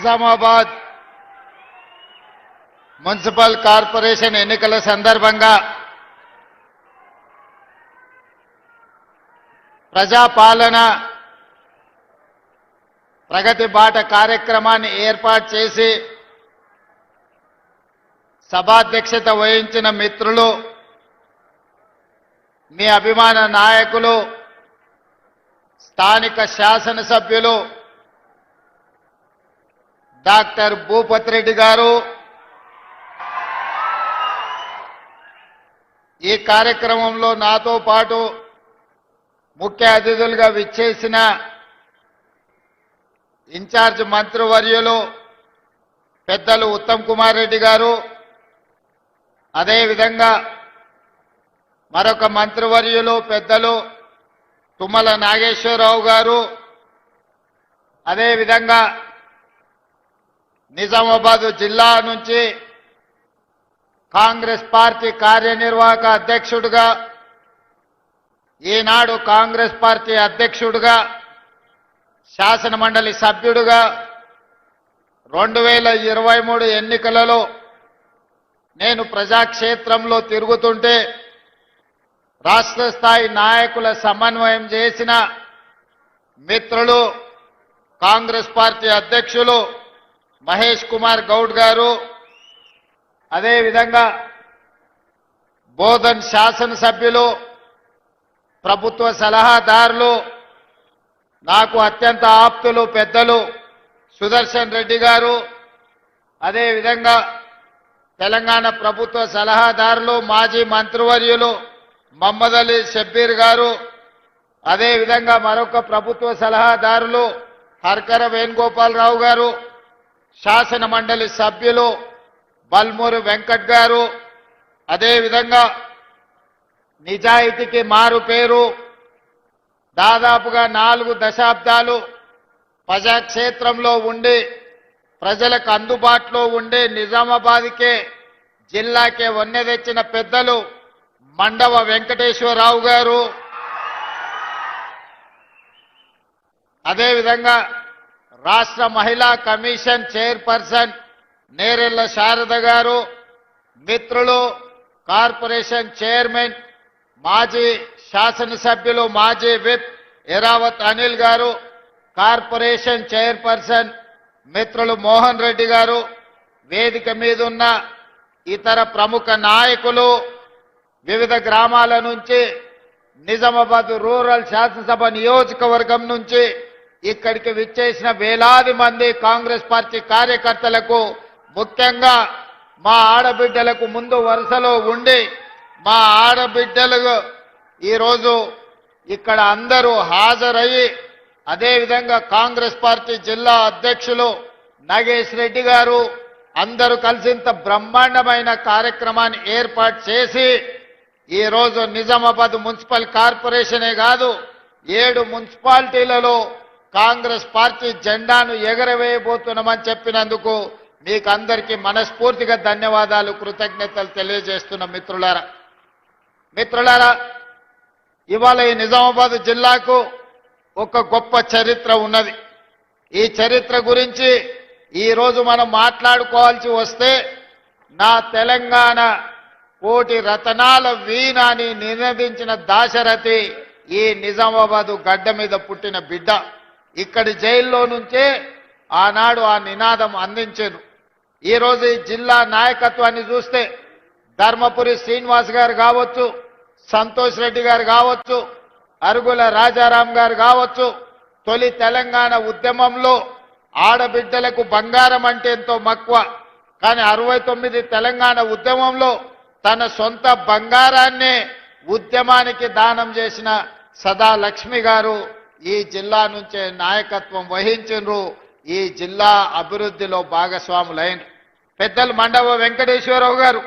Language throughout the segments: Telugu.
నిజామాబాద్ మున్సిపల్ కార్పొరేషన్ ఎన్నికల సందర్భంగా ప్రజాపాలన ప్రగతి బాట కార్యక్రమాన్ని ఏర్పాటు చేసి సభాధ్యక్షత వహించిన మిత్రులు, మీ అభిమాన నాయకులు, స్థానిక శాసనసభ్యులు డాక్టర్ భూపతి రెడ్డి గారు, ఈ కార్యక్రమంలో నాతో పాటు ముఖ్య అతిథులుగా విచ్చేసిన ఇన్ఛార్జ్ మంత్రివర్యులు పెద్దలు ఉత్తమ్ కుమార్ రెడ్డి గారు, అదేవిధంగా మరొక మంత్రివర్యులు పెద్దలు తుమ్మల నాగేశ్వరరావు గారు, అదేవిధంగా నిజామాబాద్ జిల్లా నుంచి కాంగ్రెస్ పార్టీ కార్యనిర్వాహక అధ్యక్షుడిగా, ఈనాడు కాంగ్రెస్ పార్టీ అధ్యక్షుడిగా, శాసనమండలి సభ్యుడిగా 2023 ఎన్నికలలో నేను ప్రజాక్షేత్రంలో తిరుగుతుంటే రాష్ట్ర స్థాయి నాయకుల సమన్వయం చేసిన మిత్రులు కాంగ్రెస్ పార్టీ అధ్యక్షులు మహేష్ కుమార్ గౌడ్ గారు, అదేవిధంగా బోధన్ శాసనసభ్యులు, ప్రభుత్వ సలహాదారులు, నాకు అత్యంత ఆప్తులు పెద్దలు సుదర్శన్ రెడ్డి గారు, అదేవిధంగా తెలంగాణ ప్రభుత్వ సలహాదారులు మాజీ మంత్రివర్యులు మహమ్మద్ అలీ షబ్బీర్ గారు, అదేవిధంగా మరొక ప్రభుత్వ సలహాదారులు హర్కర వేణుగోపాలరావు గారు, శాసన మండలి సభ్యులు బల్మూరి వెంకట్ గారు, అదేవిధంగా నిజాయితీకి మారు పేరు, దాదాపుగా 4 దశాబ్దాలు ప్రజాక్షేత్రంలో ఉండి ప్రజలకు అందుబాటులో ఉండే నిజామాబాద్కే జిల్లాకే వన్నె తెచ్చిన పెద్దలు మండవ వెంకటేశ్వరరావు గారు, అదేవిధంగా రాష్ట్ర మహిళా కమిషన్ చైర్పర్సన్ నేరెళ్ల శారద గారు, మిత్రులు కార్పొరేషన్ చైర్మన్ మాజీ శాసనసభ్యులు మాజీ విప్ ఎరావత్ అనిల్ గారు, కార్పొరేషన్ చైర్పర్సన్ మిత్రులు మోహన్ రెడ్డి గారు, వేదిక మీద ఉన్న ఇతర ప్రముఖ నాయకులు, వివిధ గ్రామాల నుంచి నిజామాబాద్ రూరల్ శాసనసభ నియోజకవర్గం నుంచి ఇక్కడికి విచ్చేసిన వేలాది మంది కాంగ్రెస్ పార్టీ కార్యకర్తలకు, ముఖ్యంగా మా ఆడబిడ్డలకు ముందు వరుసలో ఉండి మా ఆడబిడ్డలు ఈరోజు ఇక్కడ అందరూ హాజరయ్యి, అదేవిధంగా కాంగ్రెస్ పార్టీ జిల్లా అధ్యక్షులు నాగేష్ రెడ్డి గారు అందరూ కలిసి ఇంత బ్రహ్మాండమైన కార్యక్రమాన్ని ఏర్పాటు చేసి ఈరోజు నిజామాబాద్ మున్సిపల్ కార్పొరేషనే కాదు 7 మున్సిపాలిటీలలో కాంగ్రెస్ పార్టీ జెండాను ఎగరవేయబోతున్నామని చెప్పినందుకు మీకు అందరికీ మనస్ఫూర్తిగా ధన్యవాదాలు, కృతజ్ఞతలు తెలియజేస్తున్న మిత్రులారా, ఇవాళ ఈ నిజామాబాద్ జిల్లాకు ఒక గొప్ప చరిత్ర ఉన్నది. ఈ చరిత్ర గురించి ఈరోజు మనం మాట్లాడుకోవాల్సి వస్తే నా తెలంగాణ కోటి రతనాల వీణాని నినదించిన దాశరథి ఈ నిజామాబాదు గడ్డ మీద పుట్టిన బిడ్డ. ఇక్కడి జైల్లో నుంచే ఆనాడు ఆ నినాదం అందించారు. ఈరోజు ఈ జిల్లా నాయకత్వాన్ని చూస్తే ధర్మపురి శ్రీనివాస్ గారు కావచ్చు, సంతోష్ రెడ్డి గారు కావచ్చు, అరుగుల రాజారాం గారు కావచ్చు, తొలి తెలంగాణ ఉద్యమంలో ఆడబిడ్డలకు బంగారం అంటే ఎంతో మక్కువ, కానీ 69 తెలంగాణ ఉద్యమంలో తన సొంత బంగారాన్నే ఉద్యమానికి దానం చేసిన సదా లక్ష్మి గారు ఈ జిల్లా నుంచే నాయకత్వం వహించారు. ఈ జిల్లా అభివృద్ధిలో భాగస్వాములైన పెద్దలు మండవ వెంకటేశ్వరరావు గారు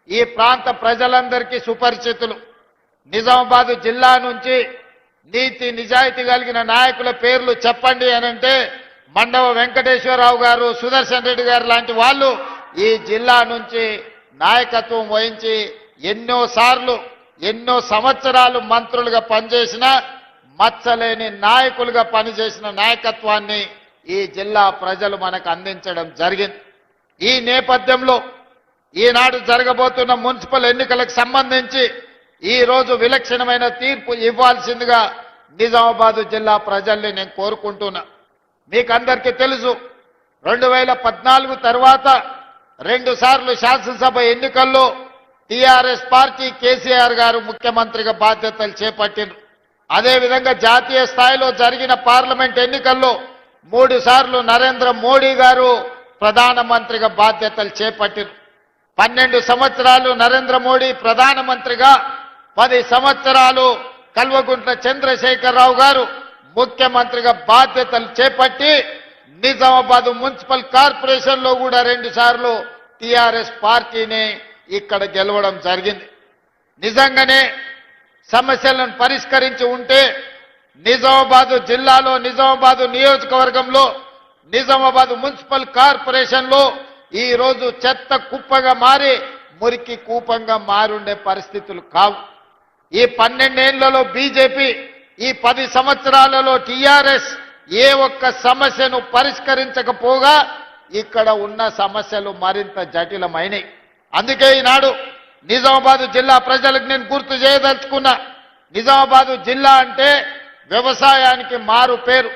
ఈ ప్రాంత ప్రజలందరికీ సుపరిచితులు. నిజామాబాద్ జిల్లా నుంచి నీతి నిజాయితీ కలిగిన నాయకుల పేర్లు చెప్పండి అనంటే మండవ వెంకటేశ్వరరావు గారు, సుదర్శన్ రెడ్డి గారు లాంటి వాళ్ళు ఈ జిల్లా నుంచి నాయకత్వం వహించి ఎన్నో సంవత్సరాలు మంత్రులుగా పనిచేసిన మచ్చలేని నాయకులుగా పనిచేసిన నాయకత్వాన్ని ఈ జిల్లా ప్రజలు మనకు అందించడం జరిగింది. ఈ నేపథ్యంలో ఈనాడు జరగబోతున్న మున్సిపల్ ఎన్నికలకు సంబంధించి ఈ రోజు విలక్షణమైన తీర్పు ఇవ్వాల్సిందిగా నిజామాబాద్ జిల్లా ప్రజల్ని నేను కోరుకుంటున్నా. మీకు అందరికీ తెలుసు 2014 తర్వాత 2 సార్లు శాసనసభ ఎన్నికల్లో టీఆర్ఎస్ పార్టీ కేసీఆర్ గారు ముఖ్యమంత్రిగా బాధ్యతలు చేపట్టిండ్రు. అదేవిధంగా జాతీయ స్థాయిలో జరిగిన పార్లమెంట్ ఎన్నికల్లో 3 సార్లు నరేంద్ర మోడీ గారు ప్రధానమంత్రిగా బాధ్యతలు చేపట్టిండ్రు. 12 సంవత్సరాలు నరేంద్ర మోడీ ప్రధానమంత్రిగా, 10 సంవత్సరాలు కల్వకుంట్ల చంద్రశేఖరరావు గారు ముఖ్యమంత్రిగా బాధ్యతలు చేపట్టి నిజామాబాద్ మున్సిపల్ కార్పొరేషన్ లో కూడా 2 సార్లు టీఆర్ఎస్ పార్టీని ఇక్కడ గెలవడం జరిగింది. నిజంగానే సమస్యలను పరిష్కరించి ఉంటే నిజామాబాద్ జిల్లాలో, నిజామాబాద్ నియోజకవర్గంలో, నిజామాబాద్ మున్సిపల్ కార్పొరేషన్ లో ఈ రోజు చెత్త కుప్పగా మారి మురికి కూపంగా మారుండే పరిస్థితులు కావు. ఈ 12 ఏళ్లలో బీజేపీ, ఈ 10 సంవత్సరాలలో టీఆర్ఎస్ ఏ ఒక్క సమస్యను పరిష్కరించకపోగా ఇక్కడ ఉన్న సమస్యలు మరింత జటిలమైనవి. అందుకే ఈనాడు నిజామాబాద్ జిల్లా ప్రజలకు నేను గుర్తు చేయదలుచుకున్నా. నిజామాబాద్ జిల్లా అంటే వ్యవసాయానికి మారు పేరు.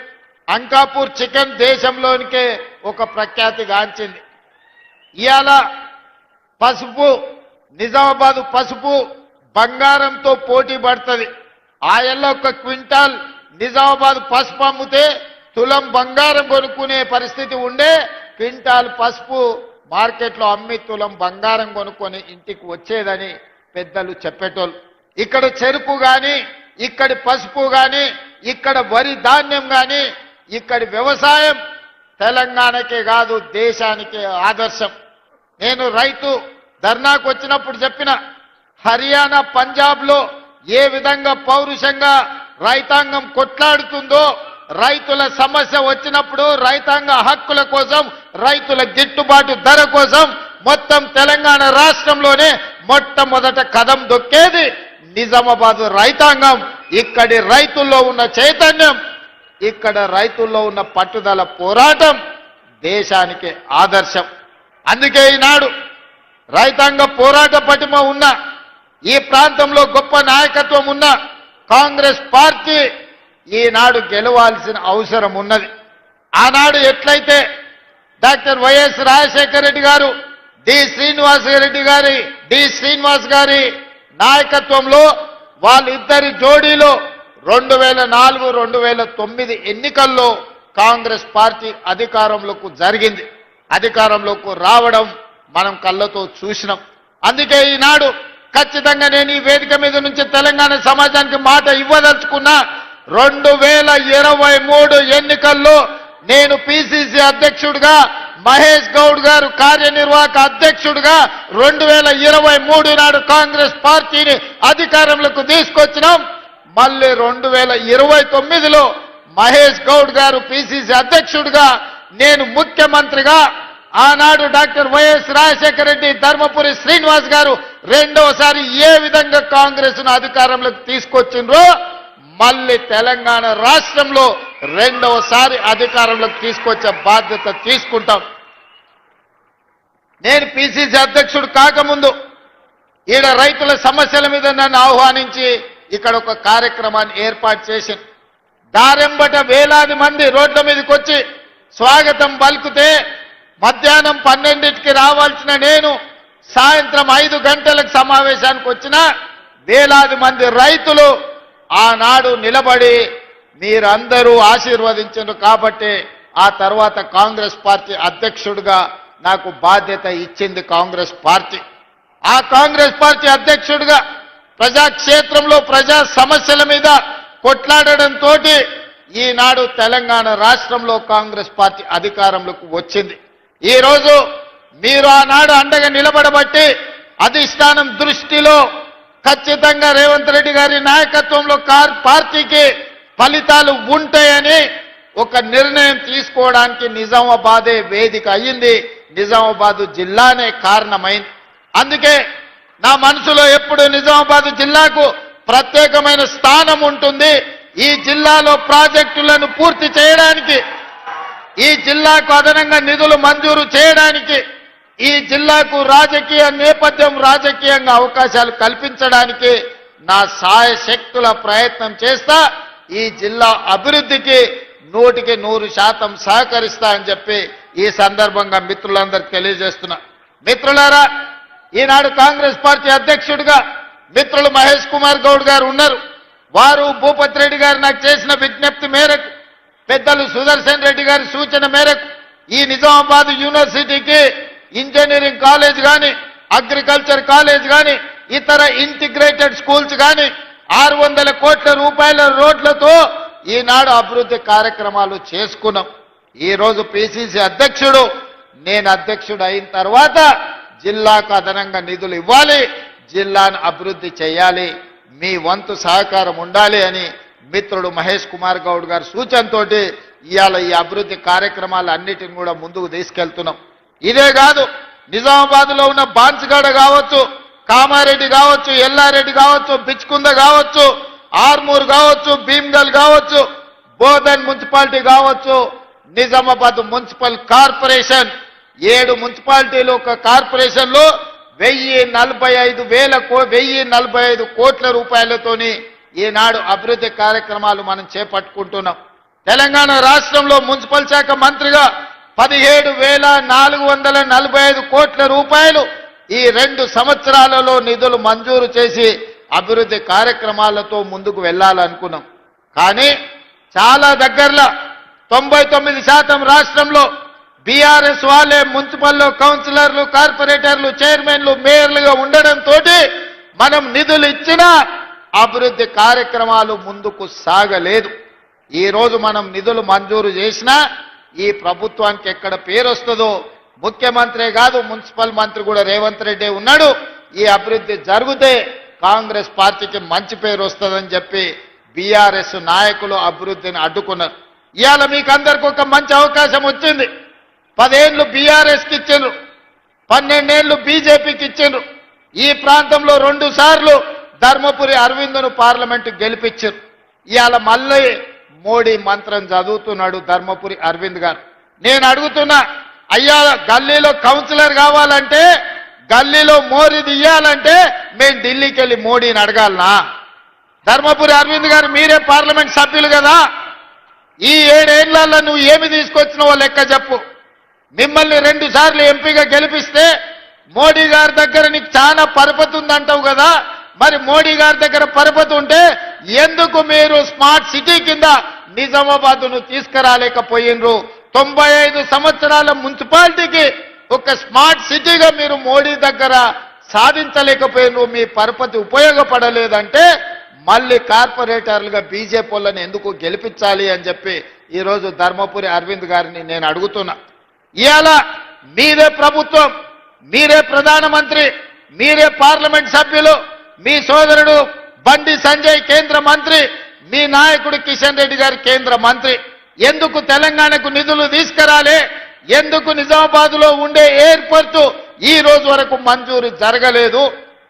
అంకాపూర్ చికెన్ దేశంలోనికే ఒక ప్రఖ్యాతిగాంచింది. ఇవాళ పసుపు, నిజామాబాద్ పసుపు బంగారంతో పోటీ పడుతుంది. ఆయల్లో 1 క్వింటాల్ నిజామాబాద్ పసుపు అమ్మితే తులం బంగారం కొనుక్కునే పరిస్థితి ఉండే, క్వింటాల్ పసుపు మార్కెట్లో అమ్మి తులం బంగారం కొనుక్కొని ఇంటికి వచ్చేదని పెద్దలు చెప్పేటోళ్ళు. ఇక్కడ చెరుకు కానీ, ఇక్కడి పసుపు కానీ, ఇక్కడ వరి ధాన్యం కానీ, ఇక్కడి వ్యవసాయం తెలంగాణకే కాదు దేశానికే ఆదర్శం. నేను రైతు ధర్నాకు వచ్చినప్పుడు చెప్పిన, హర్యానా, పంజాబ్లో ఏ విధంగా పౌరుషంగా రైతాంగం కొట్లాడుతుందో, రైతుల సమస్య వచ్చినప్పుడు రైతాంగ హక్కుల కోసం, రైతుల గిట్టుబాటు ధర కోసం మొత్తం తెలంగాణ రాష్ట్రంలోనే మొట్టమొదట కదం దొక్కేది నిజామాబాద్ రైతాంగం. ఇక్కడి రైతుల్లో ఉన్న చైతన్యం, ఇక్కడ రైతుల్లో ఉన్న పట్టుదల, పోరాటం దేశానికి ఆదర్శం. అందుకే ఈనాడు రైతాంగ పోరాట పటిమ ఉన్న, ఈ ప్రాంతంలో గొప్ప నాయకత్వం ఉన్న కాంగ్రెస్ పార్టీ ఈనాడు గెలవాల్సిన అవసరం ఉన్నది. ఆనాడు ఎట్లయితే డాక్టర్ వైఎస్ రాజశేఖర రెడ్డి గారు, డి శ్రీనివాస్ గారి నాయకత్వంలో వాళ్ళిద్దరి జోడీలో 2004, 2009 ఎన్నికల్లో కాంగ్రెస్ పార్టీ అధికారంలోకి జరిగింది. అధికారంలోకి రావడం మనం కళ్ళతో చూసినాం. అందుకే ఈనాడు ఖచ్చితంగా నేను ఈ వేదిక మీద నుంచి తెలంగాణ సమాజానికి మాట ఇవ్వదలుచుకున్నా. 2023 ఎన్నికల్లో నేను పిసిసి అధ్యక్షుడిగా, మహేష్ గౌడ్ గారు కార్యనిర్వాహక అధ్యక్షుడిగా 2023 నాడు కాంగ్రెస్ పార్టీని అధికారంలోకి తీసుకొచ్చినాం. మళ్ళీ 2029లో మహేష్ గౌడ్ గారు పిసిసి అధ్యక్షుడిగా, నేను ముఖ్యమంత్రిగా, ఆనాడు డాక్టర్ వైఎస్ రాజశేఖర రెడ్డి, ధర్మపురి శ్రీనివాస్ గారు రెండోసారి ఏ విధంగా కాంగ్రెస్ ను అధికారంలోకి తీసుకొచ్చిండ్రో మళ్ళీ తెలంగాణ రాష్ట్రంలో రెండోసారి అధికారంలోకి తీసుకొచ్చే బాధ్యత తీసుకుంటాం. నేను పిసిసి అధ్యక్షుడు కాకముందు ఈడ రైతుల సమస్యల మీద నన్ను ఆహ్వానించి ఇక్కడ ఒక కార్యక్రమాన్ని ఏర్పాటు చేసింది. దారెంబట వేలాది మంది రోడ్ల మీదకి వచ్చి స్వాగతం పలుకుతే మధ్యాహ్నం 12కి రావాల్సిన నేను సాయంత్రం 5 గంటలకు సమావేశానికి వచ్చిన వేలాది మంది రైతులు ఆనాడు నిలబడి మీరందరూ ఆశీర్వదించారు కాబట్టి ఆ తర్వాత కాంగ్రెస్ పార్టీ అధ్యక్షుడిగా నాకు బాధ్యత ఇచ్చింది కాంగ్రెస్ పార్టీ. ఆ కాంగ్రెస్ పార్టీ అధ్యక్షుడిగా ప్రజాక్షేత్రంలో ప్రజా సమస్యల మీద కొట్లాడడంతో ఈనాడు తెలంగాణ రాష్ట్రంలో కాంగ్రెస్ పార్టీ అధికారంలోకి వచ్చింది. ఈ రోజు మీరు ఆనాడు అండగా నిలబడబట్టి అధిష్టానం దృష్టిలో ఖచ్చితంగా రేవంత్ రెడ్డి గారి నాయకత్వంలో పార్టీకి ఫలితాలు ఉంటాయని ఒక నిర్ణయం తీసుకోవడానికి నిజామాబాదే వేదిక అయ్యింది. నిజామాబాద్ జిల్లానే కారణమైంది. అందుకే నా మనసులో ఎప్పుడు నిజామాబాద్ జిల్లాకు ప్రత్యేకమైన స్థానం ఉంటుంది. ఈ జిల్లాలో ప్రాజెక్టులను పూర్తి చేయడానికి ఈ జిల్లాకు అదనంగా నిధులు మంజూరు చేయడానికి, ఈ జిల్లాకు రాజకీయ నేపథ్యం, రాజకీయంగా అవకాశాలు కల్పించడానికి నా శాయశక్తుల ప్రయత్నం చేస్తా. ఈ జిల్లా అభివృద్ధికి 100% సహకరిస్తా అని చెప్పి ఈ సందర్భంగా మిత్రులందరికీ తెలియజేస్తున్నా. మిత్రులారా, ఈనాడు కాంగ్రెస్ పార్టీ అధ్యక్షుడిగా మిత్రులు మహేష్ కుమార్ గౌడ్ గారు ఉన్నారు. వారు భూపతి రెడ్డి గారు నాకు చేసిన విజ్ఞప్తి మేరకు, పెద్దలు సుదర్శన్ రెడ్డి గారి సూచన మేరకు ఈ నిజామాబాద్ యూనివర్సిటీకి ఇంజనీరింగ్ కాలేజ్ కానీ, అగ్రికల్చర్ కాలేజ్ కానీ, ఇతర ఇంటిగ్రేటెడ్ స్కూల్స్ కానీ 600 కోట్ల రూపాయల రోడ్లతో ఈనాడు అభివృద్ధి కార్యక్రమాలు చేసుకున్నాం. ఈరోజు పిసిసి అధ్యక్షుడు, నేను అధ్యక్షుడు అయిన తర్వాత జిల్లాకు అదనంగా నిధులు ఇవ్వాలి, జిల్లాను అభివృద్ధి చేయాలి, మీ వంతు సహకారం ఉండాలి అని మిత్రుడు మహేష్ కుమార్ గౌడ్ గారి సూచనతోటి ఇవాళ ఈ అభివృద్ధి కార్యక్రమాలు అన్నిటిని కూడా ముందుకు తీసుకెళ్తున్నాం. ఇదే కాదు, నిజామాబాద్లో ఉన్న బాన్స్గడ కావచ్చు, కామారెడ్డి కావచ్చు, ఎల్లారెడ్డి కావచ్చు, బిచ్కుంద కావచ్చు, ఆర్మూర్ కావచ్చు, భీమ్గల్ కావచ్చు, బోధన్ మున్సిపాలిటీ కావచ్చు, నిజామాబాద్ మున్సిపల్ కార్పొరేషన్ 7 మున్సిపాలిటీలు ఒక కార్పొరేషన్లో 1045 కోట్ల రూపాయలతోని ఈనాడు అభివృద్ధి కార్యక్రమాలు మనం చేపట్టుకుంటున్నాం. తెలంగాణ రాష్ట్రంలో మున్సిపల్ శాఖ మంత్రిగా 17,445 కోట్ల రూపాయలు ఈ 2 సంవత్సరాలలో నిధులు మంజూరు చేసి అభివృద్ధి కార్యక్రమాలతో ముందుకు వెళ్ళాలనుకున్నాం. కానీ చాలా దగ్గరలో 99% రాష్ట్రంలో బీఆర్ఎస్ వాళ్ళే మున్సిపల్లో కౌన్సిలర్లు, కార్పొరేటర్లు, చైర్మన్లు, మేయర్లుగా ఉండడంతో మనం నిధులు ఇచ్చినా అభివృద్ధి కార్యక్రమాలు ముందుకు సాగలేదు. ఈరోజు మనం నిధులు మంజూరు చేసినా ఈ ప్రభుత్వానికి ఎక్కడ పేరు వస్తుందో, ముఖ్యమంత్రే కాదు మున్సిపల్ మంత్రి కూడా రేవంత్ రెడ్డి ఉన్నాడు, ఈ అభివృద్ధి జరిగితే కాంగ్రెస్ పార్టీకి మంచి పేరు వస్తుందని చెప్పి బీఆర్ఎస్ నాయకులు అభివృద్ధిని అడ్డుకున్నారు. ఇవాళ మీకు అందరికీ ఒక మంచి అవకాశం వచ్చింది. 10 ఏళ్ళు బీఆర్ఎస్కి ఇచ్చిండ్రు, 12 ఏళ్ళు బీజేపీకి ఇచ్చిండ్రు. ఈ ప్రాంతంలో 2 సార్లు ధర్మపురి అరవింద్ను పార్లమెంటు గెలిపించారు. ఇవాళ మళ్ళీ మోడీ మంత్రం చదువుతున్నాడు ధర్మపురి అరవింద్ గారు. నేను అడుగుతున్నా, అయ్యా గల్లీలో కౌన్సిలర్ కావాలంటే, గల్లీలో మోరీ తీయాలంటే మేము ఢిల్లీకి వెళ్ళి మోడీని అడగాలనా? ధర్మపురి అరవింద్ గారు మీరే పార్లమెంట్ సభ్యులు కదా, ఈ 7 ఏళ్లలో నువ్వు ఏమి తీసుకొచ్చినావో లెక్క చెప్పు. మిమ్మల్ని 2 సార్లు ఎంపీగా గెలిపిస్తే మోడీ గారి దగ్గర నీకు చాలా పరపతి ఉందంటావు కదా, మరి మోడీ గారి దగ్గర పరపతి ఉంటే ఎందుకు మీరు స్మార్ట్ సిటీ కింద నిజామాబాద్ను తీసుకురాలేకపోయినరు? 95 సంవత్సరాల మున్సిపాలిటీకి ఒక స్మార్ట్ సిటీగా మీరు మోడీ దగ్గర సాధించలేకపోయినరు, మీ పరపతి ఉపయోగపడలేదంటే మళ్ళీ కార్పొరేటర్లుగా బీజేపీ వాళ్ళని ఎందుకు గెలిపించాలి అని చెప్పి ఈరోజు ధర్మపురి అరవింద్ గారిని నేను అడుగుతున్నా. ఇవాళ మీరే ప్రభుత్వం, మీరే ప్రధానమంత్రి, మీరే పార్లమెంట్ సభ్యులు, మీ సోదరుడు బండి సంజయ్ కేంద్ర మంత్రి, మీ నాయకుడు కిషన్ రెడ్డి గారు కేంద్ర మంత్రి. ఎందుకు తెలంగాణకు నిధులు తీసుకురాలే? ఎందుకు నిజామాబాద్లో ఉండే ఎయిర్పోర్టు ఈ రోజు వరకు మంజూరు జరగలేదు?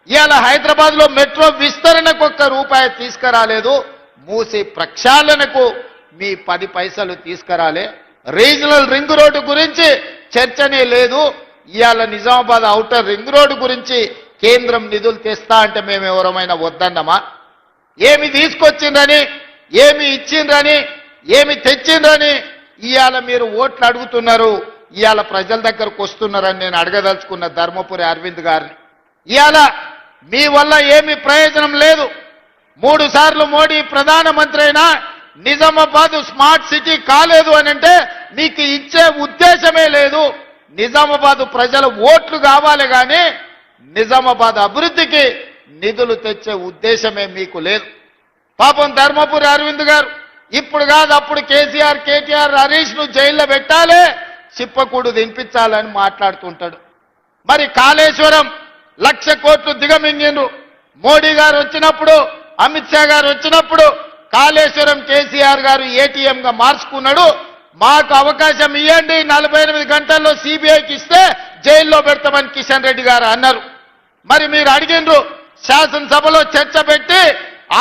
ఇవాళ హైదరాబాద్లో మెట్రో విస్తరణకు ₹1 తీసుకురాలేదు. మూసి ప్రక్షాళనకు మీ 10 పైసలు తీసుకురాలే. రీజనల్ రింగ్ రోడ్డు గురించి చర్చనే లేదు. ఇవాళ నిజామాబాద్ ఔటర్ రింగ్ రోడ్డు గురించి కేంద్రం నిధులు తెస్తా అంటే మేము ఎవరమైనా వద్దన్నమా? ఏమి తీసుకొచ్చిండ్రని, ఏమి ఇచ్చిండ్రని, ఏమి తెచ్చిండ్రని ఇవాళ మీరు ఓట్లు అడుగుతున్నారు, ఇవాళ ప్రజల దగ్గరకు వస్తున్నారని నేను అడగదలుచుకున్న ధర్మపురి అరవింద్ గారిని. ఇవాళ మీ వల్ల ఏమి ప్రయోజనం లేదు. 3 సార్లు మోడీ ప్రధానమంత్రి అయినా నిజామాబాద్ స్మార్ట్ సిటీ కాలేదు అని అంటే మీకు ఇచ్చే ఉద్దేశమే లేదు. నిజామాబాద్ ప్రజల ఓట్లు కావాలి కానీ నిజామాబాద్ అభివృద్ధికి నిధులు తెచ్చే ఉద్దేశమే మీకు లేదు. పాపం ధర్మపురి అరవింద్ గారు ఇప్పుడు కాదు అప్పుడు కేసీఆర్, కేటీఆర్, హరీష్ను జైల్లో పెట్టాలి, చిప్పకూడు దింపించాలని మాట్లాడుతుంటాడు. మరి కాళేశ్వరం 1,00,000 కోట్లు దిగమింగిండ్రు. మోడీ గారు వచ్చినప్పుడు, అమిత్ షా గారు వచ్చినప్పుడు కాళేశ్వరం కేసీఆర్ గారు ఏటీఎంగా మార్చుకున్నాడు. మాకు అవకాశం ఇవ్వండి, 48 గంటల్లో సిబిఐకి ఇస్తే జైల్లో పెడతామని కిషన్ రెడ్డి గారు అన్నారు. మరి మీరు అడిగిండ్రు, శాసనసభలో చర్చ పెట్టి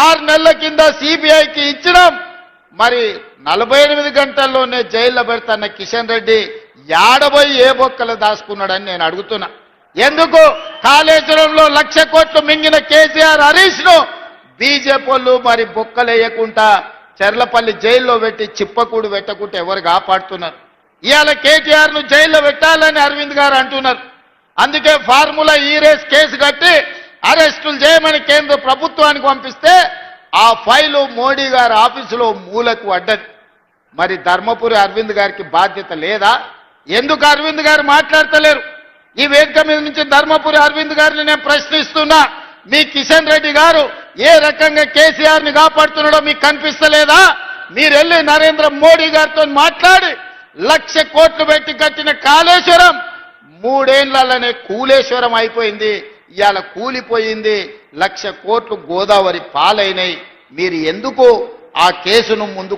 6 నెలల కింద సిబిఐకి ఇచ్చినాం. మరి 48 గంటల్లోనే జైల్లో పెడతాన్న కిషన్ రెడ్డి యాడబోయి ఏ బొక్కలు దాచుకున్నాడని నేను అడుగుతున్నా. ఎందుకు కాళేశ్వరంలో 1,00,000 కోట్లు మింగిన కేసీఆర్ హరీష్ ను బీజేపీ వాళ్ళు మరి బొక్కలేయకుండా చెర్లపల్లి జైల్లో పెట్టి చిప్పకూడు పెట్టకుంటే ఎవరు కాపాడుతున్నారు? ఇవాళ కేటీఆర్ ను జైల్లో పెట్టాలని అరవింద్ గారు అంటున్నారు. అందుకే ఫార్ములా ఈ రేస్ కేసు కట్టి అరెస్టులు చేయమని కేంద్ర ప్రభుత్వానికి పంపిస్తే ఆ ఫైలు మోడీ గారి ఆఫీసులో మూలకు పడ్డది. మరి ధర్మపురి అరవింద్ గారికి బాధ్యత లేదా? ఎందుకు అరవింద్ గారు మాట్లాడతలేరు? ఈ వేదిక మీద నుంచి ధర్మపురి అరవింద్ గారిని నేను ప్రశ్నిస్తున్నా. మీ కిషన్ రెడ్డి గారు ఏ రకంగా కేసీఆర్ ని కాపాడుతున్నాడో మీకు కనిపిస్తలేదా? మీరు వెళ్ళి నరేంద్ర మోడీ గారితో మాట్లాడి 1,00,000 కోట్లు పెట్టి కట్టిన కాళేశ్వరం 3 ఏళ్లలోనే కూలేశ్వరం అయిపోయింది. ఇవాళ కూలిపోయింది. 1,00,000 కోట్లు గోదావరి పాలైనాయి. మీరు ఎందుకు ఆ కేసును ముందు